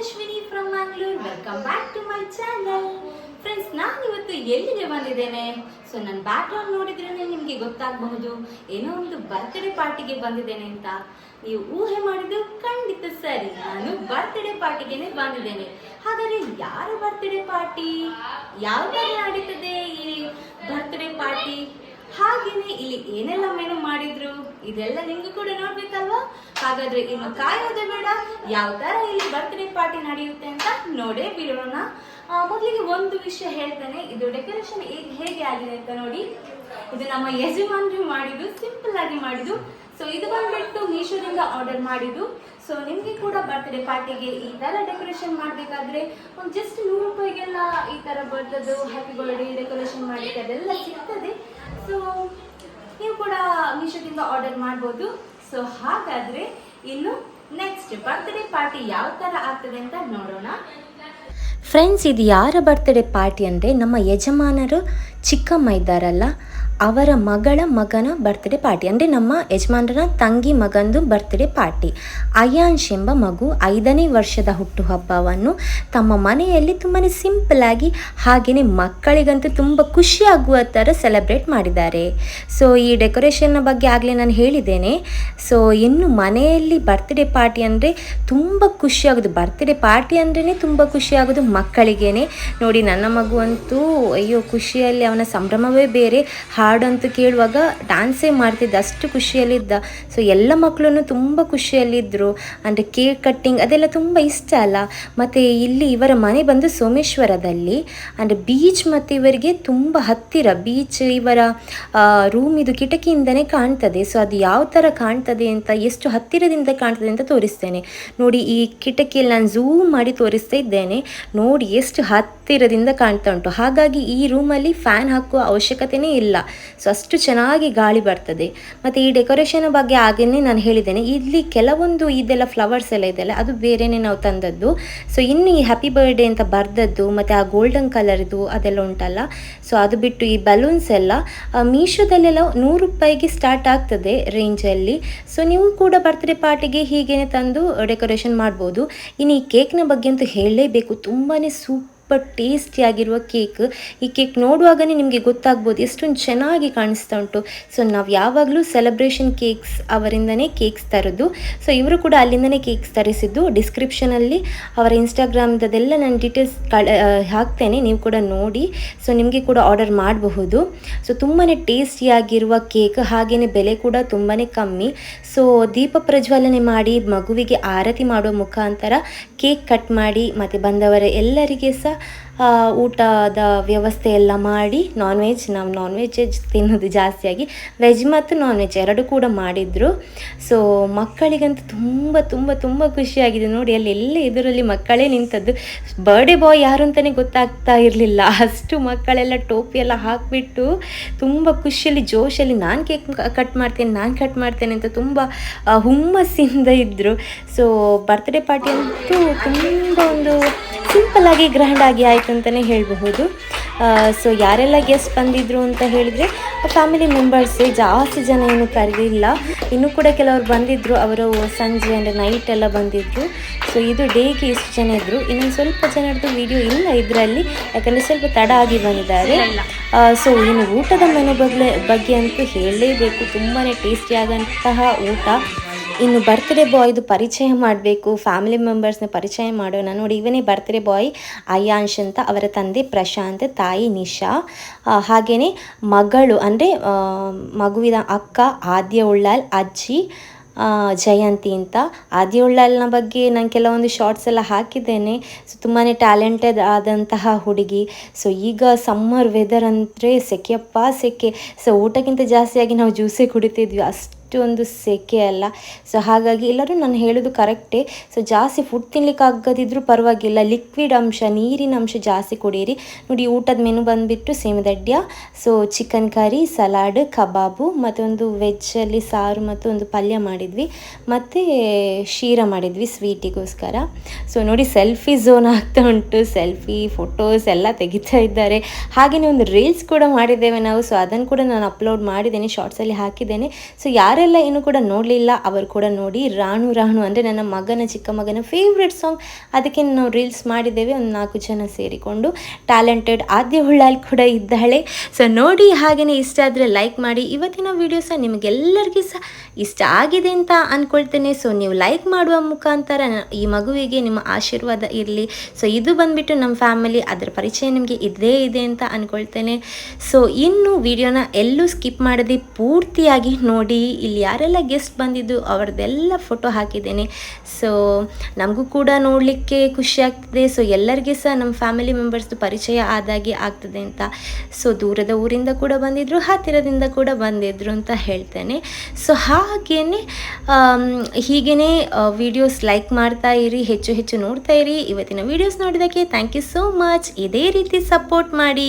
Ashwini from Mangalore. Welcome back to my channel. Friends, ನಾನು ಇವತ್ತು ಎಲ್ಲಿಗೆ ಬಂದಿದ್ದೇನೆ? ಸೊ ನನ್ನ ಬ್ಯಾಕ್ಗ್ರೌಂಡ್ ನೋಡಿದ್ರೆ ನಿಮಗೆ ಗೊತ್ತಾಗಬಹುದು ಏನೋ ಒಂದು ಬರ್ತ್ಡೇ ಪಾರ್ಟಿಗೆ ಬಂದಿದ್ದೇನೆ ಅಂತ. ನೀವು ಊಹೆ ಮಾಡಿದ್ದು ಖಂಡಿತ ಸರಿ, ನಾನು ಬರ್ತ್ಡೇ ಪಾರ್ಟಿಗೆ ಬಂದಿದ್ದೇನೆ. ಹಾಗಾದ್ರೆ ಯಾರ ಬರ್ತ್ಡೇ ಪಾರ್ಟಿ, ಯಾವ ನಡೀತದೆ ಈ ಬರ್ತ್ಡೇ ಪಾರ್ಟಿ, ಹಾಗೇನೆ ಇಲ್ಲಿ ಏನೆಲ್ಲ ಮೆನು ಮಾಡಿದ್ರು, ಇದೆಲ್ಲ ನಿಮ್ಗೂ ಕೂಡ ನೋಡ್ಬೇಕಲ್ವಾ? ಹಾಗಾದ್ರೆ ಇನ್ನು ಕಾಯೋದೇ ಬೇಡ, ಯಾವ ತರ ಇಲ್ಲಿ ಬರ್ತ್ಡೇ ಪಾರ್ಟಿ ನಡೆಯುತ್ತೆ ಅಂತ ನೋಡೇ ಬಿಡೋಣ. ಮೊದಲಿಗೆ ಒಂದು ವಿಷಯ ಹೇಳ್ತೇನೆ, ಇದು ಡೆಕೋರೇಷನ್ ಹೇಗೆ ಆಗಿದೆ ಅಂತ ನೋಡಿ. ಇದು ನಮ್ಮ ಯಜಮಾನರು ಮಾಡಿದ್ದು, ಸಿಂಪಲ್ ಆಗಿ ಮಾಡಿದ್ದು. ಸೊ ಇದು ಬಂದ್ಬಿಟ್ಟು ಮೀಶೋದಿಂದ ಆರ್ಡರ್ ಮಾಡಿದ್ದು. ಸೊ ನಿಮ್ಗೆ ಕೂಡ ಬರ್ತ್ಡೇ ಪಾರ್ಟಿಗೆ ಈ ತರ ಡೆಕೋರೇಷನ್ ಮಾಡ್ಬೇಕಾದ್ರೆ ಒಂದು ಜಸ್ಟ್ 100 ರೂಪಾಯಿಗೆಲ್ಲ ಈ ತರ ಬರ್ತದ್ದು ಹ್ಯಾಪಿ ಬರ್ಡೇ ಡೆಕೋರೇಷನ್ ಮಾಡ್ಲಿಕ್ಕೆ ಅದೆಲ್ಲ ಸಿಗ್ತದೆ. ಸೊ ನೀವು ಕೂಡ ಮೀಶೋದಿಂದ ಆರ್ಡರ್ ಮಾಡ್ಬೋದು. ಸೊ ಹಾಗಾದ್ರೆ ಇನ್ನು ನೆಕ್ಸ್ಟ್ ಬರ್ತ್ಡೇ ಪಾರ್ಟಿ ಯಾವ ತರ ಆಗ್ತದೆ ಅಂತ ನೋಡೋಣ. ಫ್ರೆಂಡ್ಸ್, ಇದು ಯಾರ ಬರ್ತ್ಡೇ ಪಾರ್ಟಿ ಅಂದರೆ ನಮ್ಮ ಯಜಮಾನರು ಚಿಕ್ಕಮ್ಮ ಇದ್ದಾರಲ್ಲ, ಅವರ ಮಗನ ಬರ್ತ್ಡೇ ಪಾರ್ಟಿ. ಅಂದರೆ ನಮ್ಮ ಯಜಮಾನರ ತಂಗಿ ಮಗಂದು ಬರ್ತ್ಡೇ ಪಾರ್ಟಿ. ಅಯಾನ್ಶ್ ಎಂಬ ಮಗು 5ನೇ ವರ್ಷದ ಹುಟ್ಟುಹಬ್ಬವನ್ನು ತಮ್ಮ ಮನೆಯಲ್ಲಿ ತುಂಬಾ ಸಿಂಪಲ್ಲಾಗಿ, ಹಾಗೆಯೇ ಮಕ್ಕಳಿಗಂತೂ ತುಂಬ ಖುಷಿಯಾಗುವ ಥರ ಸೆಲೆಬ್ರೇಟ್ ಮಾಡಿದ್ದಾರೆ. ಸೊ ಈ ಡೆಕೋರೇಷನ್ನ ಬಗ್ಗೆ ಆಗಲೇ ನಾನು ಹೇಳಿದ್ದೇನೆ. ಸೊ ಇನ್ನು ಮನೆಯಲ್ಲಿ ಬರ್ತ್ಡೇ ಪಾರ್ಟಿ ಅಂದರೆ ತುಂಬ ಖುಷಿಯಾಗೋದು, ಬರ್ತ್ಡೇ ಪಾರ್ಟಿ ಅಂದ್ರೇ ತುಂಬ ಖುಷಿಯಾಗೋದು ಮಕ್ಕಳಿಗೇನೆ. ನೋಡಿ, ನನ್ನ ಮಗು ಅಂತೂ ಅಯ್ಯೋ ಖುಷಿಯಲ್ಲಿ, ಅವನ ಸಂಭ್ರಮವೇ ಬೇರೆ. ಹಾಡಂತೂ ಕೇಳುವಾಗ ಡ್ಯಾನ್ಸೇ ಮಾಡ್ತಿದ್ದ, ಅಷ್ಟು ಖುಷಿಯಲ್ಲಿದ್ದ. ಸೊ ಎಲ್ಲ ಮಕ್ಕಳು ತುಂಬ ಖುಷಿಯಲ್ಲಿದ್ದರು. ಅಂದರೆ ಕೇಕ್ ಕಟ್ಟಿಂಗ್ ಅದೆಲ್ಲ ತುಂಬ ಇಷ್ಟ ಅಲ್ಲ. ಮತ್ತು ಇಲ್ಲಿ ಇವರ ಮನೆ ಬಂದು ಸೋಮೇಶ್ವರದಲ್ಲಿ, ಅಂದರೆ ಬೀಚ್ ಮತ್ತು ಇವರಿಗೆ ತುಂಬ ಹತ್ತಿರ ಬೀಚ್. ಇವರ ರೂಮ್ ಇದು ಕಿಟಕಿಯಿಂದನೇ ಕಾಣ್ತದೆ. ಸೊ ಅದು ಯಾವ ಥರ ಕಾಣ್ತದೆ ಅಂತ, ಎಷ್ಟು ಹತ್ತಿರದಿಂದ ಕಾಣ್ತದೆ ಅಂತ ತೋರಿಸ್ತೇನೆ ನೋಡಿ. ಈ ಕಿಟಕಿಯಲ್ಲಿ ನಾನು ಝೂಮ್ ಮಾಡಿ ತೋರಿಸ್ತಾ ಇದ್ದೇನೆ ನೋಡಿ, ಎಷ್ಟು ಹತ್ತಿರದಿಂದ ಕಾಣ್ತಾ ಉಂಟು. ಹಾಗಾಗಿ ಈ ರೂಮಲ್ಲಿ ಫ್ಯಾನ್ ಹಾಕುವ ಅವಶ್ಯಕತೆಯೇ ಇಲ್ಲ. ಸೊ ಅಷ್ಟು ಚೆನ್ನಾಗಿ ಗಾಳಿ ಬರ್ತದೆ. ಮತ್ತು ಈ ಡೆಕೋರೇಷನ್ ಬಗ್ಗೆ ಹಾಗೆಯೇ ನಾನು ಹೇಳಿದ್ದೇನೆ. ಇಲ್ಲಿ ಕೆಲವೊಂದು ಇದೆಲ್ಲ ಫ್ಲವರ್ಸ್ ಎಲ್ಲ ಇದೆಲ್ಲ ಅದು ಬೇರೆಯೇ ನಾವು ತಂದದ್ದು. ಸೊ ಇನ್ನು ಈ ಹ್ಯಾಪಿ ಬರ್ಡೇ ಅಂತ ಬರ್ದದ್ದು ಮತ್ತು ಆ ಗೋಲ್ಡನ್ ಕಲರ್ದು ಅದೆಲ್ಲ ಉಂಟಲ್ಲ. ಸೊ ಅದು ಬಿಟ್ಟು ಈ ಬಲೂನ್ಸ್ ಎಲ್ಲ ಮೀಶೋದಲ್ಲೆಲ್ಲ 100 ರೂಪಾಯಿಗೆ ಸ್ಟಾರ್ಟ್ ಆಗ್ತದೆ ರೇಂಜಲ್ಲಿ. ಸೊ ನೀವು ಕೂಡ ಬರ್ತ್ಡೇ ಪಾರ್ಟಿಗೆ ಹೀಗೇನೆ ತಂದು ಡೆಕೋರೇಷನ್ ಮಾಡ್ಬೋದು. ಇನ್ನು ಈ ಕೇಕ್ನ ಬಗ್ಗೆ ಅಂತೂ ಹೇಳಲೇಬೇಕು, ತುಂಬಾ ಟೇಸ್ಟಿಯಾಗಿರುವ ಕೇಕ್. ಈ ಕೇಕ್ ನೋಡುವಾಗಲೇ ನಿಮಗೆ ಗೊತ್ತಾಗ್ಬೋದು ಎಷ್ಟೊಂದು ಚೆನ್ನಾಗಿ ಕಾಣಿಸ್ತಾ ಉಂಟು. ಸೊ ನಾವು ಯಾವಾಗಲೂ ಸೆಲೆಬ್ರೇಷನ್ ಕೇಕ್ಸ್ ಅವರಿಂದನೇ ಕೇಕ್ಸ್ ತರೋದು. ಸೊ ಇವರು ಕೂಡ ಅಲ್ಲಿಂದನೇ ಕೇಕ್ಸ್ ತರಿಸಿದ್ದು. ಡಿಸ್ಕ್ರಿಪ್ಷನಲ್ಲಿ ಅವರ ಇನ್ಸ್ಟಾಗ್ರಾಮ್ದೆಲ್ಲ ನಾನು ಡೀಟೇಲ್ಸ್ ಹಾಕ್ತೇನೆ, ನೀವು ಕೂಡ ನೋಡಿ. ಸೊ ನಿಮಗೆ ಕೂಡ ಆರ್ಡರ್ ಮಾಡಬಹುದು. ಸೊ ತುಂಬಾ ಟೇಸ್ಟಿಯಾಗಿರುವ ಕೇಕ್, ಹಾಗೆಯೇ ಬೆಲೆ ಕೂಡ ತುಂಬಾ ಕಮ್ಮಿ. ಸೊ ದೀಪ ಪ್ರಜ್ವಲನೆ ಮಾಡಿ ಮಗುವಿಗೆ ಆರತಿ ಮಾಡುವ ಮುಖಾಂತರ ಕೇಕ್ ಕಟ್ ಮಾಡಿ ಮತ್ತು ಬಂದವರ ಎಲ್ಲರಿಗೆ ಸಹ ಊಟದ ವ್ಯವಸ್ಥೆ ಎಲ್ಲ ಮಾಡಿ, ನಾವು ನಾನ್ ವೆಜ್ ತಿನ್ನೋದು ಜಾಸ್ತಿಯಾಗಿ, ವೆಜ್ ಮತ್ತು ನಾನ್ ವೆಜ್ ಎರಡು ಕೂಡ ಮಾಡಿದರು. ಸೊ ಮಕ್ಕಳಿಗಂತೂ ತುಂಬ ತುಂಬ ತುಂಬ ಖುಷಿಯಾಗಿದೆ ನೋಡಿ. ಅಲ್ಲಿ ಎಲ್ಲ ಎದುರಲ್ಲಿ ಮಕ್ಕಳೇ ನಿಂತದ್ದು. ಬರ್ಡೇ ಬಾಯ್ ಯಾರು ಅಂತಲೇ ಗೊತ್ತಾಗ್ತಾ ಇರಲಿಲ್ಲ, ಅಷ್ಟು ಮಕ್ಕಳೆಲ್ಲ ಟೋಪಿ ಎಲ್ಲ ಹಾಕಿಬಿಟ್ಟು ತುಂಬ ಖುಷಿಯಲ್ಲಿ ಜೋಶಲ್ಲಿ ನಾನು ಕಟ್ ಮಾಡ್ತೇನೆ ಅಂತ ತುಂಬ ಹುಮ್ಮಸ್ಸಿಂದ ಇದ್ದರು. ಸೊ ಬರ್ತ್ಡೇ ಪಾರ್ಟಿ ಅಂತೂ ತುಂಬ ಒಂದು ಸಿಂಪಲ್ಲಾಗಿ ಗ್ರ್ಯಾಂಡಾಗಿ ಆಯಿತು ಅಂತಲೇ ಹೇಳಬಹುದು. ಸೊ ಯಾರೆಲ್ಲ ಗೆಸ್ಟ್ ಬಂದಿದ್ದರು ಅಂತ ಹೇಳಿದರೆ ಫ್ಯಾಮಿಲಿ ಮೆಂಬರ್ಸೇ, ಜಾಸ್ತಿ ಜನ ಏನು ಕರೆದಿಲ್ಲ. ಇನ್ನೂ ಕೂಡ ಕೆಲವರು ಬಂದಿದ್ದರು, ಅವರು ಸಂಜೆ ಅಂದರೆ ನೈಟ್ ಎಲ್ಲ ಬಂದಿದ್ದರು. ಸೊ ಇದು ಡೇಗೆ ಎಷ್ಟು ಜನ ಇದ್ದರು. ಇನ್ನೊಂದು ಸ್ವಲ್ಪ ಜನರದ್ದು ವಿಡಿಯೋ ಇಲ್ಲ ಇದರಲ್ಲಿ, ಯಾಕಂದರೆ ಸ್ವಲ್ಪ ತಡ ಆಗಿ ಬಂದಿದ್ದಾರೆ. ಸೊ ಇನ್ನು ಊಟದ ಮೆನು ಬಗ್ಗೆ ಅಂತೂ ಹೇಳಲೇಬೇಕು, ತುಂಬಾ ಟೇಸ್ಟಿಯಾದಂತಹ ಊಟ. ಇನ್ನು ಬರ್ತ್ಡೇ ಬಾಯ್ದು ಪರಿಚಯ ಮಾಡಬೇಕು, ಫ್ಯಾಮಿಲಿ ಮೆಂಬರ್ಸ್ನ ಪರಿಚಯ ಮಾಡೋಣ ನೋಡಿ. ಇವನೇ ಬರ್ತ್ಡೇ ಬಾಯ್ ಅಯಾನ್ಶ್ ಅಂತ, ಅವರ ತಂದೆ ಪ್ರಶಾಂತ್, ತಾಯಿ ನಿಶಾ, ಹಾಗೆಯೇ ಮಗಳು ಅಂದರೆ ಮಗುವಿನ ಅಕ್ಕ ಆದ್ಯ ಉಳ್ಳಾಲ್, ಅಜ್ಜಿ ಜಯಂತಿ ಅಂತ. ಆದ್ಯ ಉಳ್ಳಾಲ್ನ ಬಗ್ಗೆ ನಾನು ಕೆಲವೊಂದು ಶಾರ್ಟ್ಸ್ ಎಲ್ಲ ಹಾಕಿದ್ದೇನೆ. ಸೊ ತುಂಬಾ ಟ್ಯಾಲೆಂಟೆಡ್ ಆದಂತಹ ಹುಡುಗಿ. ಸೊ ಈಗ ಸಮ್ಮರ್ ವೆದರ್ ಅಂದರೆ ಸೆಕೆ. ಸೊ ಊಟಕ್ಕಿಂತ ಜಾಸ್ತಿಯಾಗಿ ನಾವು ಜ್ಯೂಸೇ ಕುಡಿತಿದ್ವಿ, ಒಂದು ಸೆಕೆ ಅಲ್ಲ. ಸೊ ಹಾಗಾಗಿ ಎಲ್ಲರೂ ನಾನು ಹೇಳೋದು ಕರೆಕ್ಟೇ. ಸೊ ಜಾಸ್ತಿ ಫುಡ್ ತಿನ್ಲಿಕ್ಕೆ ಆಗದಿದ್ರೂ ಪರವಾಗಿಲ್ಲ, ಲಿಕ್ವಿಡ್ ಅಂಶ, ನೀರಿನ ಅಂಶ ಜಾಸ್ತಿ ಕುಡಿಯಿರಿ ನೋಡಿ. ಊಟದ ಮೆನು ಬಂದುಬಿಟ್ಟು ಸೇಮದಡ್ಯ, ಸೊ ಚಿಕನ್ ಕರಿ, ಸಲಾಡ್, ಕಬಾಬು, ಮತ್ತು ಒಂದು ವೆಜ್ಜಲ್ಲಿ ಸಾರು ಮತ್ತು ಒಂದು ಪಲ್ಯ ಮಾಡಿದ್ವಿ, ಮತ್ತು ಶೀರ ಮಾಡಿದ್ವಿ ಸ್ವೀಟಿಗೋಸ್ಕರ. ಸೊ ನೋಡಿ, ಸೆಲ್ಫಿ ಝೋನ್ ಆಗ್ತಾ ಉಂಟು, ಸೆಲ್ಫಿ ಫೋಟೋಸ್ ಎಲ್ಲ ತೆಗಿತಾ ಇದ್ದಾರೆ. ಹಾಗೆಯೇ ಒಂದು ರೀಲ್ಸ್ ಕೂಡ ಮಾಡಿದ್ದೇವೆ ನಾವು. ಸೊ ಅದನ್ನು ಕೂಡ ನಾನು ಅಪ್ಲೋಡ್ ಮಾಡಿದ್ದೇನೆ, ಶಾರ್ಟ್ಸಲ್ಲಿ ಹಾಕಿದ್ದೇನೆ. ಸೊ ಯಾರು ಯಾರೆಲ್ಲ ಇನ್ನೂ ಕೂಡ ನೋಡಲಿಲ್ಲ ಅವರು ಕೂಡ ನೋಡಿ. ರಾಣು ರಾಣು ಅಂದರೆ ನನ್ನ ಮಗನ ಚಿಕ್ಕ ಮಗನ ಫೇವ್ರೆಟ್ ಸಾಂಗ್. ಅದಕ್ಕೆ ನಾವು ರೀಲ್ಸ್ ಮಾಡಿದ್ದೇವೆ ಒಂದು 4 ಜನ ಸೇರಿಕೊಂಡು. ಟ್ಯಾಲೆಂಟೆಡ್ ಆದ್ಯ ಹುಳ್ಳಾಲ್ ಕೂಡ ಇದ್ದಾಳೆ. ಸೊ ನೋಡಿ, ಹಾಗೆಯೇ ಇಷ್ಟ ಆದರೆ ಲೈಕ್ ಮಾಡಿ. ಇವತ್ತಿನ ವಿಡಿಯೋ ಸಹ ನಿಮಗೆಲ್ಲರಿಗೂ ಸಹ ಇಷ್ಟ ಆಗಿದೆ ಅಂತ ಅಂದ್ಕೊಳ್ತೇನೆ. ಸೊ ನೀವು ಲೈಕ್ ಮಾಡುವ ಮುಖಾಂತರ ಈ ಮಗುವಿಗೆ ನಿಮ್ಮ ಆಶೀರ್ವಾದ ಇರಲಿ. ಸೊ ಇದು ಬಂದುಬಿಟ್ಟು ನಮ್ಮ ಫ್ಯಾಮಿಲಿ, ಅದರ ಪರಿಚಯ ನಿಮಗೆ ಇದ್ದೇ ಇದೆ ಅಂತ ಅಂದ್ಕೊಳ್ತೇನೆ. ಸೊ ಇನ್ನು ವಿಡಿಯೋನ ಎಲ್ಲೂ ಸ್ಕಿಪ್ ಮಾಡದೆ ಪೂರ್ತಿಯಾಗಿ ನೋಡಿ. ಇಲ್ಲಿ ಯಾರೆಲ್ಲ ಗೆಸ್ಟ್ ಬಂದಿದ್ದು ಅವರದ್ದೆಲ್ಲ ಫೋಟೋ ಹಾಕಿದ್ದೇನೆ. ಸೊ ನಮಗೂ ಕೂಡ ನೋಡಲಿಕ್ಕೆ ಖುಷಿ ಆಗ್ತದೆ. ಸೊ ಎಲ್ಲರಿಗೆ ಸಹ ನಮ್ಮ ಫ್ಯಾಮಿಲಿ ಮೆಂಬರ್ಸ್ದು ಪರಿಚಯ ಆದಾಗೆ ಆಗ್ತದೆ ಅಂತ. ಸೊ ದೂರದ ಊರಿಂದ ಕೂಡ ಬಂದಿದ್ದರು, ಹತ್ತಿರದಿಂದ ಕೂಡ ಬಂದಿದ್ದರು ಅಂತ ಹೇಳ್ತೇನೆ. ಸೊ ಹಾಗೆಯೇ ಹೀಗೇ ವಿಡಿಯೋಸ್ ಲೈಕ್ ಮಾಡ್ತಾ ಇರಿ, ಹೆಚ್ಚು ಹೆಚ್ಚು ನೋಡ್ತಾ ಇರಿ. ಇವತ್ತಿನ ವಿಡಿಯೋಸ್ ನೋಡಿದ್ದಕ್ಕೆ ಥ್ಯಾಂಕ್ ಯು ಸೋ ಮಚ್. ಇದೇ ರೀತಿ ಸಪೋರ್ಟ್ ಮಾಡಿ.